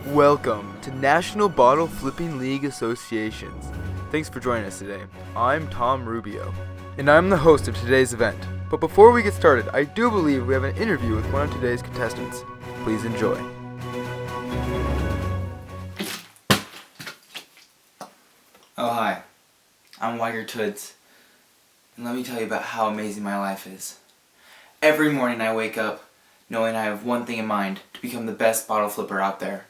Welcome to National Bottle Flipping League Associations. Thanks for joining us today. I'm Tom Rubio, and I'm the host of today's event. But before we get started, I do believe we have an interview with one of today's contestants. Please enjoy. Oh hi, I'm Weiger Toods, and let me tell you about how amazing my life is. Every morning I wake up knowing I have one thing in mind: to become the best bottle flipper out there.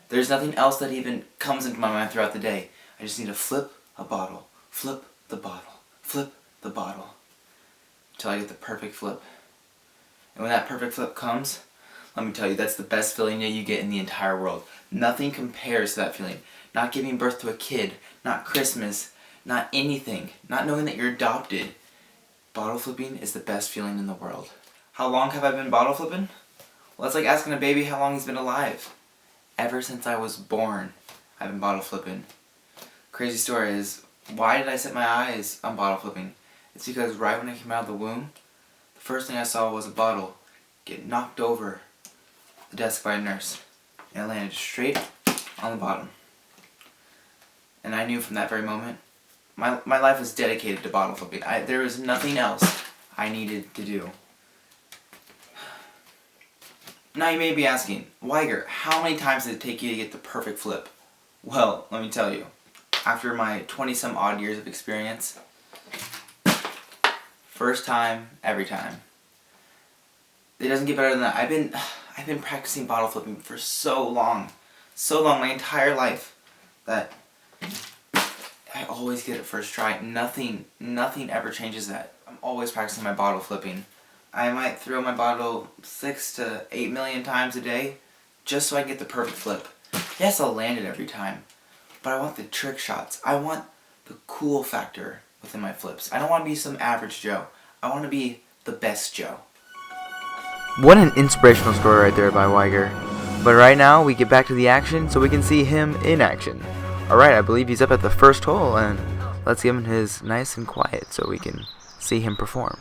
There's nothing else that even comes into my mind throughout the day. I just need to flip a bottle, flip the bottle, flip the bottle, until I get the perfect flip. And when that perfect flip comes, let me tell you, that's the best feeling that you get in the entire world. Nothing compares to that feeling. Not giving birth to a kid, not Christmas, not anything, not knowing that you're adopted. Bottle flipping is the best feeling in the world. How long have I been bottle flipping? Well, it's like asking a baby how long he's been alive. Ever since I was born, I've been bottle flipping. Crazy story is, why did I set my eyes on bottle flipping? It's because right when I came out of the womb, the first thing I saw was a bottle get knocked over the desk by a nurse, and it landed straight on the bottom. And I knew from that very moment, my life was dedicated to bottle flipping. There was nothing else I needed to do. Now you may be asking, Weiger, how many times did it take you to get the perfect flip? Well, let me tell you, after my 20-some odd years of experience, first time, every time. It doesn't get better than that. I've been practicing bottle flipping for so long, my entire life, that I always get it first try. Nothing ever changes that. I'm always practicing my bottle flipping. I might throw my bottle 6 to 8 million times a day just so I can get the perfect flip. Yes, I'll land it every time, but I want the trick shots. I want the cool factor within my flips. I don't want to be some average Joe. I want to be the best Joe. What an inspirational story right there by Weiger. But right now, we get back to the action so we can see him in action. Alright, I believe he's up at the first hole, and let's give him his nice and quiet so we can see him perform.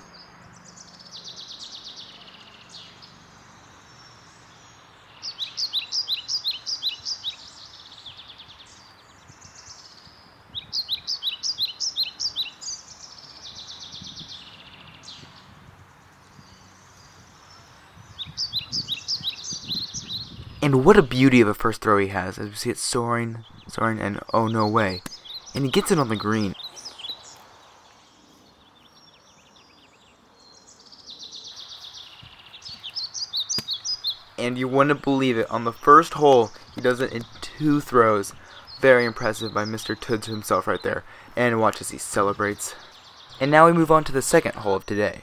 And what a beauty of a first throw he has, as we see it soaring, and oh no way. And he gets it on the green. And you wouldn't believe it, on the first hole, he does it in 2 throws. Very impressive by Mr. Toods himself right there. And watch as he celebrates. And now we move on to the second hole of today.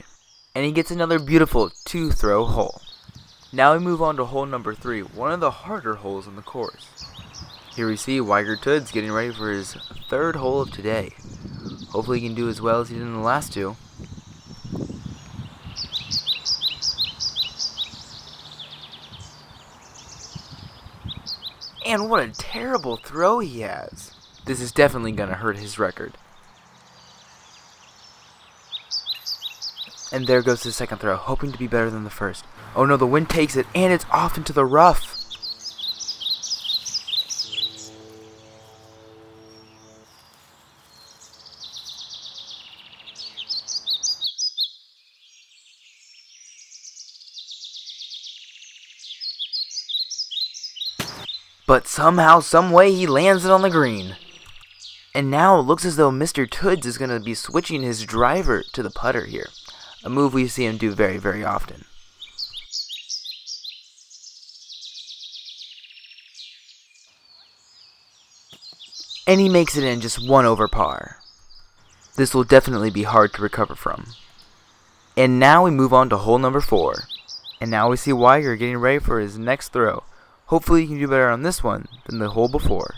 And he gets another beautiful 2-throw hole. Now we move on to hole number 3, one of the harder holes on the course. Here we see Weiger Toods getting ready for his 3rd hole of today. Hopefully he can do as well as he did in the last 2. And what a terrible throw he has. This is definitely going to hurt his record. And there goes the second throw, hoping to be better than the first. Oh no, the wind takes it, and it's off into the rough. But somehow, someway, he lands it on the green. And now it looks as though Mr. Toods is going to be switching his driver to the putter here. A move we see him do very, very often. And he makes it in just 1 over par. This will definitely be hard to recover from. And now we move on to hole number 4. And now we see Weiger getting ready for his next throw. Hopefully he can do better on this one than the hole before.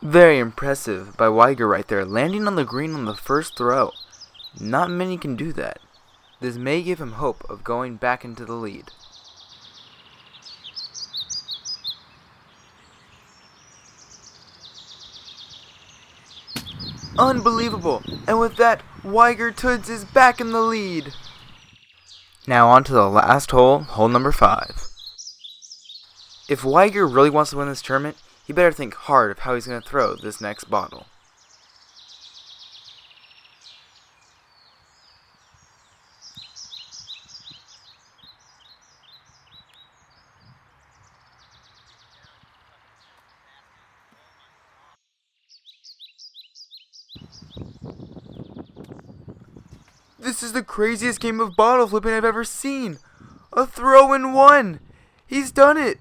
Very impressive by Weiger right there, landing on the green on the first throw. Not many can do that. This may give him hope of going back into the lead. Unbelievable! And with that, Weiger Toods is back in the lead. Now on to the last hole, hole number 5. If Weiger really wants to win this tournament, he better think hard of how he's going to throw this next bottle. This is the craziest game of bottle flipping I've ever seen. A throw in one. He's done it.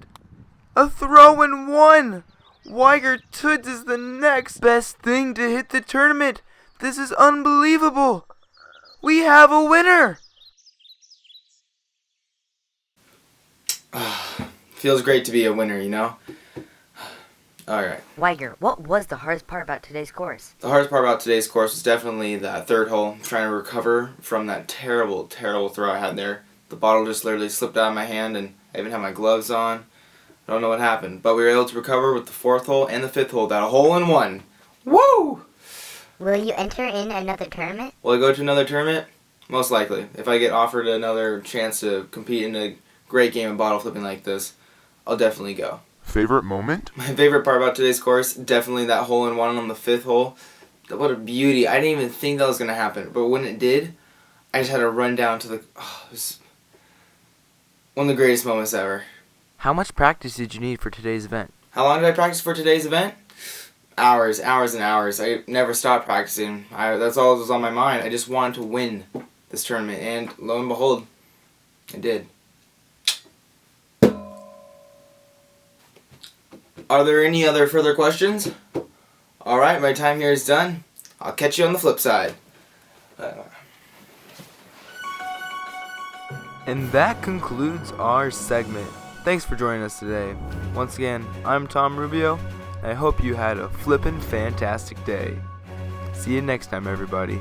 A throw in one. Weiger Toods is the next best thing to hit the tournament. This is unbelievable. We have a winner. Feels great to be a winner, you know? Alright. Weiger, what was the hardest part about today's course? The hardest part about today's course was definitely that third hole, trying to recover from that terrible, terrible throw I had there. The bottle just literally slipped out of my hand, and I even had my gloves on. I don't know what happened, but we were able to recover with the 4th hole and the 5th hole. That a hole in one. Woo! Will you enter in another tournament? Will I go to another tournament? Most likely. If I get offered another chance to compete in a great game of bottle flipping like this, I'll definitely go. Favorite moment? My favorite part about today's course, definitely that hole in one on the 5th hole. What a beauty. I didn't even think that was going to happen, but when it did, I just had to run down to the... it was one of the greatest moments ever. How much practice did you need for today's event? How long did I practice for today's event? Hours and hours. I never stopped practicing. That's all that was on my mind. I just wanted to win this tournament, and lo and behold, I did. Are there any other further questions? Alright, my time here is done. I'll catch you on the flip side. And that concludes our segment. Thanks for joining us today. Once again, I'm Tom Rubio. I hope you had a flippin' fantastic day. See you next time, everybody.